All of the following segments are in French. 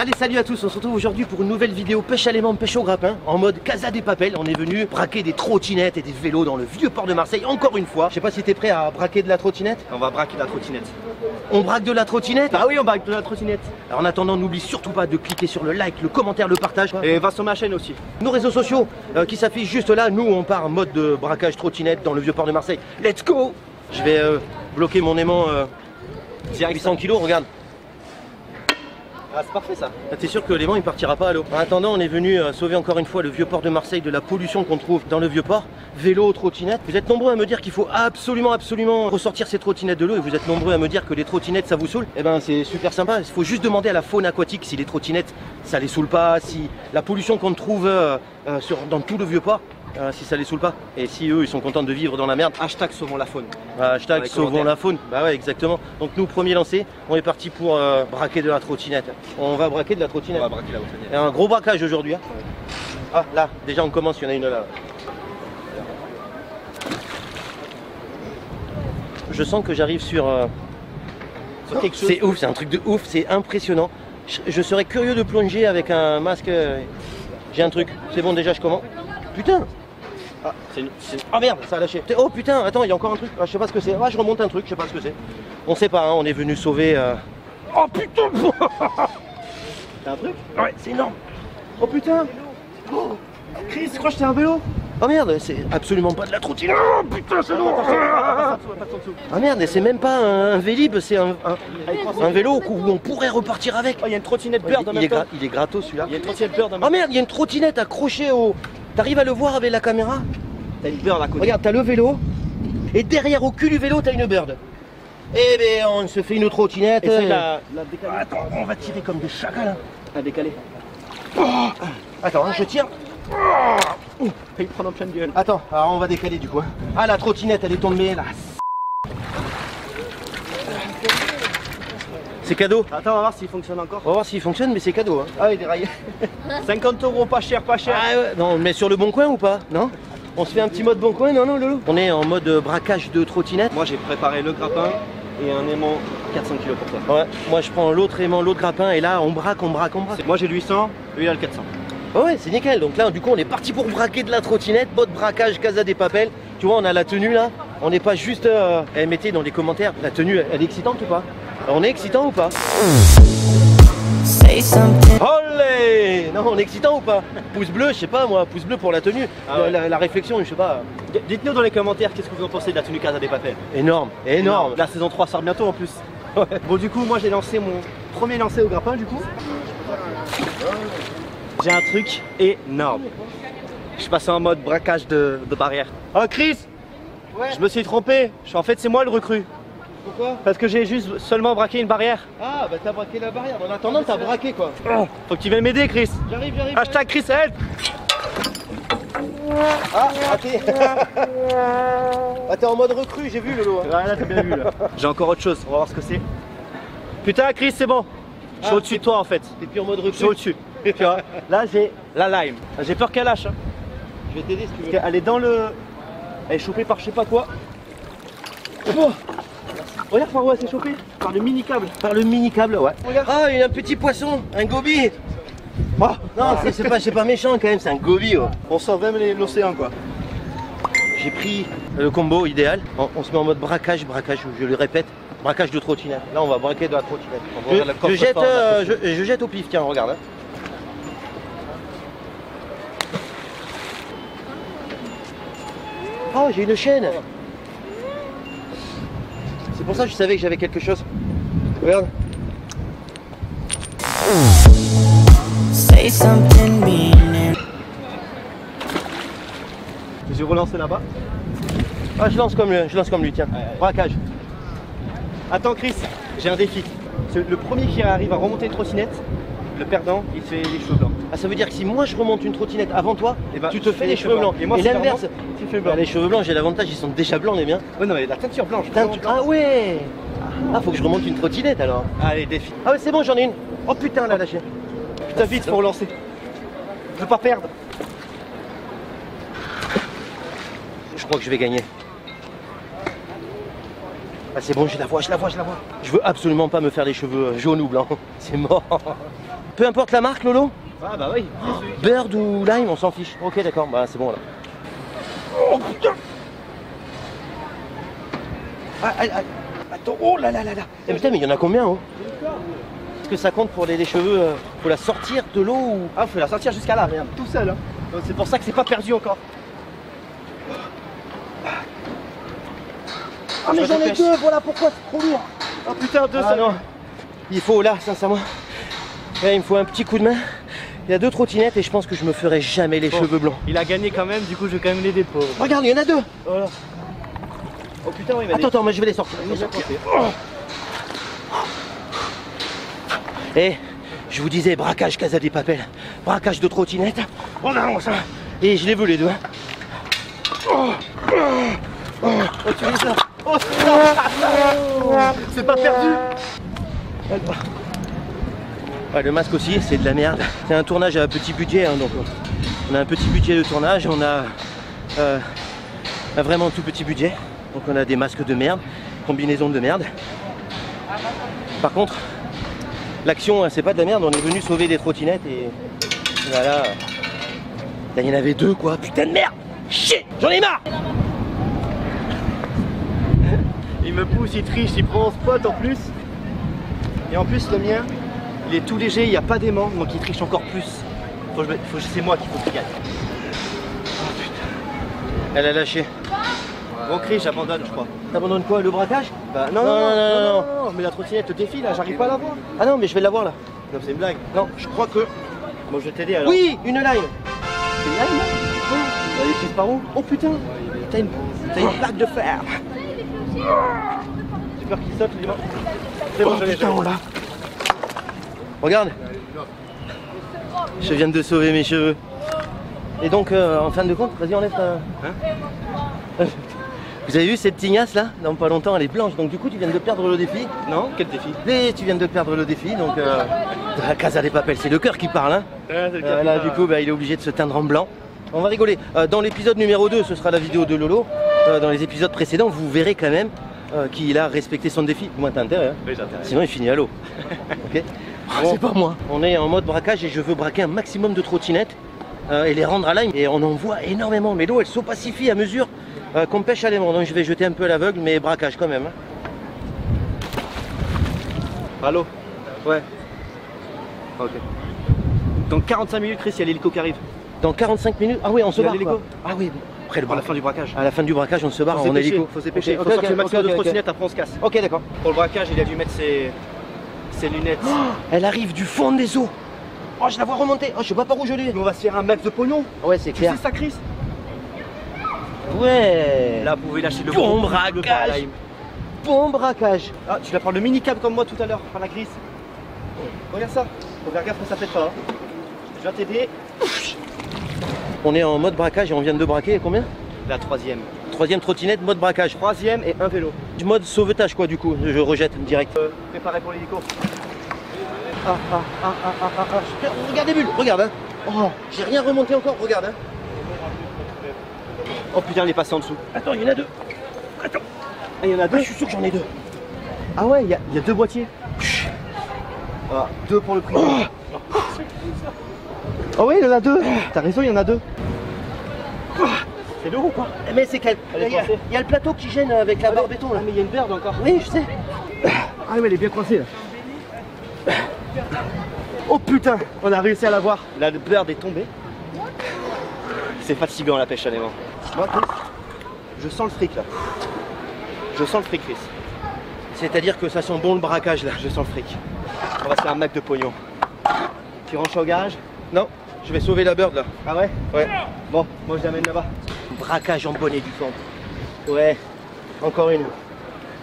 Allez, salut à tous, on se retrouve aujourd'hui pour une nouvelle vidéo pêche à l'aimant, pêche au grappin, en mode Casa des Papel. On est venu braquer des trottinettes et des vélos dans le vieux port de Marseille, encore une fois. Je sais pas si t'es prêt à braquer de la trottinette. On va braquer de la trottinette. On braque de la trottinette? Ah oui, on braque de la trottinette. Alors en attendant, n'oublie surtout pas de cliquer sur le like, le commentaire, le partage. Et va sur ma chaîne aussi. Nos réseaux sociaux qui s'affichent juste là, nous on part en mode de braquage trottinette dans le vieux port de Marseille. Let's go! Je vais bloquer mon aimant direct 800 kg, regarde. Ah, c'est parfait ça. T'es sûr que l'aimant il partira pas à l'eau? En attendant, on est venu sauver encore une fois le vieux port de Marseille de la pollution qu'on trouve dans le vieux port. Vélo, trottinette. Vous êtes nombreux à me dire qu'il faut absolument ressortir ces trottinettes de l'eau, et vous êtes nombreux à me dire que les trottinettes ça vous saoule. Eh ben c'est super sympa. Il faut juste demander à la faune aquatique si les trottinettes ça les saoule pas, si la pollution qu'on trouve dans tout le vieux port, si ça les saoule pas, et si eux ils sont contents de vivre dans la merde. Hashtag sauvons la faune. Hashtag sauvons la faune. Bah ouais, exactement. Donc nous, premier lancé, on est parti pour braquer de la trottinette. On va braquer de la trottinette. On va braquer la trottinette. Et un gros braquage aujourd'hui. Hein. Ah là, déjà on commence, il y en a une là. Je sens que j'arrive sur quelque chose. C'est ouf, c'est un truc de ouf, c'est impressionnant. Je serais curieux de plonger avec un masque. J'ai un truc, c'est bon déjà je commence. Putain! Ah, ah merde, ça a lâché. Oh putain, attends, il y a encore un truc. Ah, je sais pas ce que c'est. Ah, je remonte un truc, je sais pas ce que c'est. On sait pas, hein, on est venu sauver. Oh putain! T'as un truc? Ouais, c'est énorme. Oh putain! Oh, Chris, je crois que c'était un vélo. Oh merde, c'est absolument pas de la trottinette. Oh putain, c'est lourd. Ah merde, c'est même pas un Vélib, c'est un vélo où on pourrait repartir avec. Oh, il y a une trottinette Bird en même temps. Il est gratos celui-là. Il y a une trottinette Bird en même temps. Oh merde, il y a une trottinette accrochée au... T'arrives à le voir avec la caméra? T'as une Bird à côté. Regarde, t'as le vélo, et derrière au cul du vélo, t'as une Bird. Eh ben, on se fait une trottinette. Essaye la décaler. Attends, on va tirer comme des chacals. La décaler. Oh. Attends, hein, je tire. Oh. Il prend en pleine gueule. Attends, alors on va décaler du coup. Ah, la trottinette, elle est tombée là. C'est cadeau. Attends, on va voir s'il fonctionne encore. On va voir s'il fonctionne, mais c'est cadeau. Hein. Ah, il est raillé. 50 €, pas cher, pas cher. Ah ouais, non, mais sur le bon coin ou pas? Non? On se fait un petit mode bon coin? Non, non, Lolo. On est en mode braquage de trottinette. Moi, j'ai préparé le grappin et un aimant 400 kg pour toi. Ouais, moi je prends l'autre aimant, l'autre grappin, et là on braque. Moi j'ai le 800, lui il a le 400. Ouais, c'est nickel. Donc là, du coup, on est parti pour braquer de la trottinette, mode braquage Casa des Papel. Tu vois, on a la tenue là. On n'est pas juste. Mettez dans les commentaires, la tenue, elle est excitante ou pas? On est excitant ou pas? Olé! Non, on est excitant ou pas? Pouce bleu, je sais pas moi, pouce bleu pour la tenue. Ah ouais. La réflexion, je sais pas. Dites-nous dans les commentaires qu'est-ce que vous en pensez de la tenue Casa des Papel. Énorme, énorme. La saison 3 sort bientôt en plus. Ouais. Bon, du coup, moi j'ai lancé mon premier lancer au grappin du coup. J'ai un truc énorme. Je suis passé en mode braquage de barrière. Oh Chris! Ouais. Je me suis trompé. En fait, c'est moi le recrue. Pourquoi? Parce que j'ai juste seulement braqué une barrière. Ah, bah t'as braqué la barrière. En attendant, t'as braqué quoi. Oh, faut que tu viennes m'aider, Chris. J'arrive. Hashtag Chris help. Ah, raté. Ah, t'es en mode recrue, j'ai vu Lolo. Ouais, là, t'as bien vu là. J'ai encore autre chose, on va voir ce que c'est. Putain, Chris, c'est bon. Je suis au-dessus de toi en fait. T'es plus en mode recrue. Je suis au-dessus. Tu vois, là, j'ai la lime. J'ai peur qu'elle lâche. Hein. Je vais t'aider si tu veux. Elle est dans le. Elle est chopée par je sais pas quoi. Oh. Regarde par où elle s'est chopée. Par le mini câble. Par le mini câble, ouais. Regarde. Ah, il y a un petit poisson, un goby. Oh, non, c'est pas méchant quand même, c'est un goby. Ouais. On sauve même l'océan quoi. J'ai pris le combo idéal. On se met en mode braquage, je le répète. Braquage de trottinette. Là, on va braquer de la trottinette. Je jette au pif, tiens, regarde. Hein. Oh, j'ai une chaîne. C'est pour ça que je savais que j'avais quelque chose. Regarde. J'ai relancé là-bas. Ah, je lance comme lui, tiens. Braquage. Attends Chris, j'ai un défi. Le premier qui arrive à remonter une trottinette, le perdant, il fait les cheveux blancs. Ah, ça veut dire que si moi je remonte une trottinette avant toi, et bah, tu te fais les cheveux blancs. Et moi, et l'inverse, tu fais blanc. Les cheveux blancs, j'ai l'avantage, ils sont déjà blancs les miens. Ouais, non, mais la teinture blanche. Ah ouais. Ah, faut que je remonte une trottinette alors. Allez, défi. Ah ouais, c'est bon, j'en ai une. Oh putain, là, lâché. Putain, vite, faut relancer. Je veux pas perdre. Je crois que je vais gagner. Ah, c'est bon, je la vois. Je veux absolument pas me faire les cheveux jaunes ou blancs. C'est mort. Peu importe la marque, Lolo? Ah bah oui. Bird ou Lime, on s'en fiche. Ok, d'accord, bah c'est bon là. Oh putain! Attends, oh là là là là! Eh putain, mais il y en a combien, oh? Est-ce que ça compte pour les cheveux? Faut la sortir de l'eau ou... Ah, faut la sortir jusqu'à là, regarde, tout seul. Hein. Donc c'est pour ça que c'est pas perdu encore. Ah mais j'en ai deux, voilà pourquoi c'est trop lourd. Oh putain, deux Ah non, il faut là, sincèrement. Ouais, il me faut un petit coup de main. Il y a deux trottinettes et je pense que je me ferai jamais les cheveux blancs. Il a gagné quand même, du coup je vais quand même l'aider pauvre. Regarde, il y en a deux. Voilà. Oh putain, oui, il va attends, mais je vais les sortir. Et je vous disais, braquage Casa des Papel, braquage de trottinette. On avance, hein. Et je les veux les deux. Oh, tu les as. Oh putain. C'est pas perdu. Ouais, le masque aussi, c'est de la merde. C'est un tournage à petit budget, hein, donc on a un petit budget de tournage, on a un vraiment tout petit budget. Donc on a des masques de merde, combinaisons de merde. Par contre, l'action, c'est pas de la merde, on est venu sauver des trottinettes et voilà. Il y en avait deux quoi, putain de merde. Chier, j'en ai marre. Il me pousse, il triche, il prend en spot en plus. Et en plus le mien, il est tout léger, il n'y a pas d'aimant, donc il triche encore plus. C'est moi qu'il faut qu'il gagne. Oh putain. Elle a lâché. Bon Chris, j'abandonne je crois. T'abandonnes quoi, le braquage? Bah non, mais la trottinette te défile là, j'arrive pas à la voir. Ah non, mais je vais l'avoir là. Non, c'est une blague. Non, je crois que... Moi je vais t'aider alors. Oui, une lime. C'est une lime là? Elle est prise par où? Oh putain. T'as une plaque de fer. J'ai peur qu'il saute, dis-moi. C'est bon, Oh putain, on l'a. Regarde. Je viens de sauver mes cheveux. Et donc, en fin de compte, vas-y, enlève ta... Hein? Vous avez vu cette tignasse là? Dans pas longtemps, elle est blanche. Donc du coup, tu viens de perdre le défi. Non? Quel défi? Et tu viens de perdre le défi. Donc, la Casa des Papel, c'est le cœur qui parle. Hein. Ouais, Là, du coup, bah, il est obligé de se teindre en blanc. On va rigoler. Dans l'épisode numéro 2, ce sera la vidéo de Lolo. Dans les épisodes précédents, vous verrez quand même qu'il a respecté son défi. Du moins, t'as intérêt. Hein. Oui, j'ai intérêt. Sinon, il finit à l'eau. Ok. C'est pas moi. On est en mode braquage et je veux braquer un maximum de trottinettes et les rendre à lime. Et on en voit énormément. Mais l'eau, elle s'opacifie à mesure qu'on pêche à l'aimant. Donc je vais jeter un peu à l'aveugle, mais braquage quand même. Hein. Allô? Ouais. Ok. Dans 45 minutes, Chris, il y a l'hélico qui arrive. Dans 45 minutes? Ah oui, on se barre. l'hélico. Ah oui, bon. Après le À la fin du braquage. À la fin du braquage, on se barre en hélico. Faut se dépêcher. Ok, Faut sortir le maximum de ok. trottinettes, après on se casse. Ok, d'accord. Pour le braquage, il a dû mettre ses lunettes. Oh, elle arrive du fond des eaux. Oh, je la vois remonter. Oh, je sais pas par où je l'ai. On va se faire un max de pognon. Ouais, c'est Tu clair. sais ça, Chris? Ouais. Là, vous pouvez lâcher le Bon gros braquage. Bon braquage. Ah, tu vas prendre le mini-câble comme moi tout à l'heure, par la glisse. Regarde ça. Faut faire gaffe que ça pète pas. Hein. Je vais t'aider. On est en mode braquage et on vient de braquer combien? La troisième. Troisième trottinette, mode braquage. Troisième et un vélo. Du mode sauvetage quoi du coup, je rejette direct. Préparé pour l'hélico. Regarde les bulles, regarde hein. Oh, j'ai rien remonté encore, regarde hein. Oh putain, il est passé en dessous. Attends, il y en a deux. Attends. Ah, il y en a deux? Je suis sûr que j'en ai deux. Ah ouais, il y a deux boîtiers. Ah, deux pour le prix. Oh oui, il y en a deux. T'as raison, il y en a deux. C'est lourd ou quoi? Mais c'est quel... Elle est Il y a le plateau qui gêne avec la barre béton là. Ah mais il y a une bird encore. Oui, je sais. Ah mais elle est bien coincée là. Oh putain, on a réussi à la voir. La bird est tombée. C'est fatigant la pêche à l'aimant. Moi, Chris, je sens le fric là. Je sens le fric, Chris. C'est-à-dire que ça sent bon le braquage là. Je sens le fric. On va se faire un mac de pognon. Tu ranges au garage? Non, je vais sauver la bird là. Ah ouais? Ouais. Bon, moi je l'amène là-bas. Braquage en bonne et due forme. Ouais. Encore une.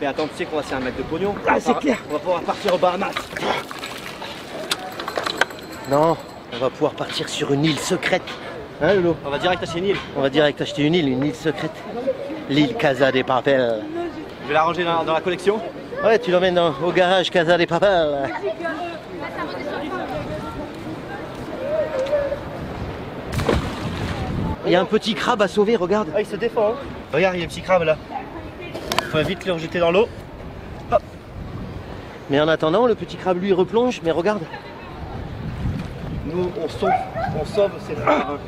Mais attends, tu sais qu'on va se faire un mac de pognon. Ah, c'est clair. On va pouvoir partir aux Bahamas. Non, on va pouvoir partir sur une île secrète. Hein Lolo? On va direct acheter une île. On va direct acheter une île secrète. L'île Casa des Papel. Je vais la ranger dans la collection. Ouais, tu l'emmènes au garage Casa des Papel. Il y a un petit crabe à sauver, regarde. Ah, il se défend. Hein. Regarde, il y a un petit crabe là. Faut vite le rejeter dans l'eau. Mais en attendant, le petit crabe lui replonge, mais regarde. Nous, on sauve ces marins.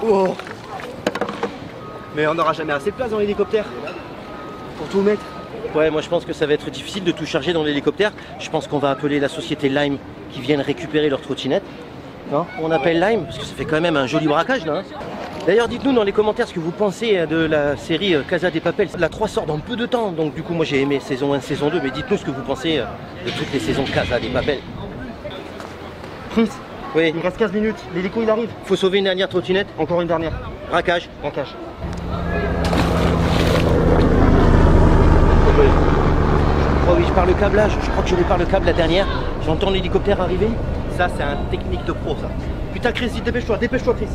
Oh. Mais on n'aura jamais assez de place dans l'hélicoptère pour tout mettre. Ouais, moi je pense que ça va être difficile de tout charger dans l'hélicoptère. Je pense qu'on va appeler la société Lime qui viennent récupérer leur trottinette. Non, on appelle Lime parce que ça fait quand même un joli braquage là. Hein. D'ailleurs, dites-nous dans les commentaires ce que vous pensez de la série Casa de Papel. La 3 sort dans peu de temps, donc du coup moi j'ai aimé saison 1, saison 2, mais dites-nous ce que vous pensez de toutes les saisons Casa de Papel. Chris, Oui, il reste 15 minutes, l'hélico il arrive. faut sauver une dernière trottinette. Encore une dernière. Braquage. Braquage. Oh oui, je pars le câblage, je crois que je vais par le câble la dernière. J'entends l'hélicoptère arriver. Ça, c'est un technique de pro, ça. Putain, Chris, dépêche-toi, Chris.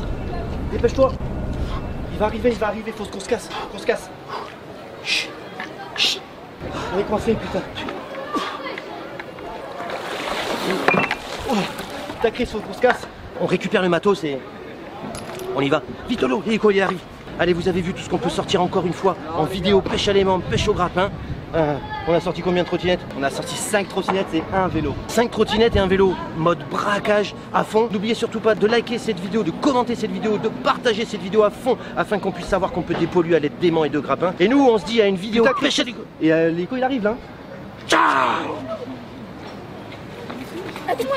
Dépêche-toi. Il va arriver, faut qu'on se casse, Chut. Chut. On est coincé, putain. Oh. Putain, Chris, faut qu'on se casse. On récupère le matos et on y va. Vite l'eau, l'hélico il arrive. Allez, vous avez vu tout ce qu'on peut sortir encore une fois en vidéo, pêche à l'aimant, pêche au grappin. On a sorti combien de trottinettes? On a sorti 5 trottinettes et un vélo. 5 trottinettes et un vélo, mode braquage à fond. N'oubliez surtout pas de liker cette vidéo, de commenter cette vidéo, de partager cette vidéo à fond afin qu'on puisse savoir qu'on peut dépolluer à l'aide d'aimants et de grappins. Et nous, on se dit à une vidéo Putain, pêche à l'hélico. Et l'hélico il arrive là. Ciao. Aidez-moi.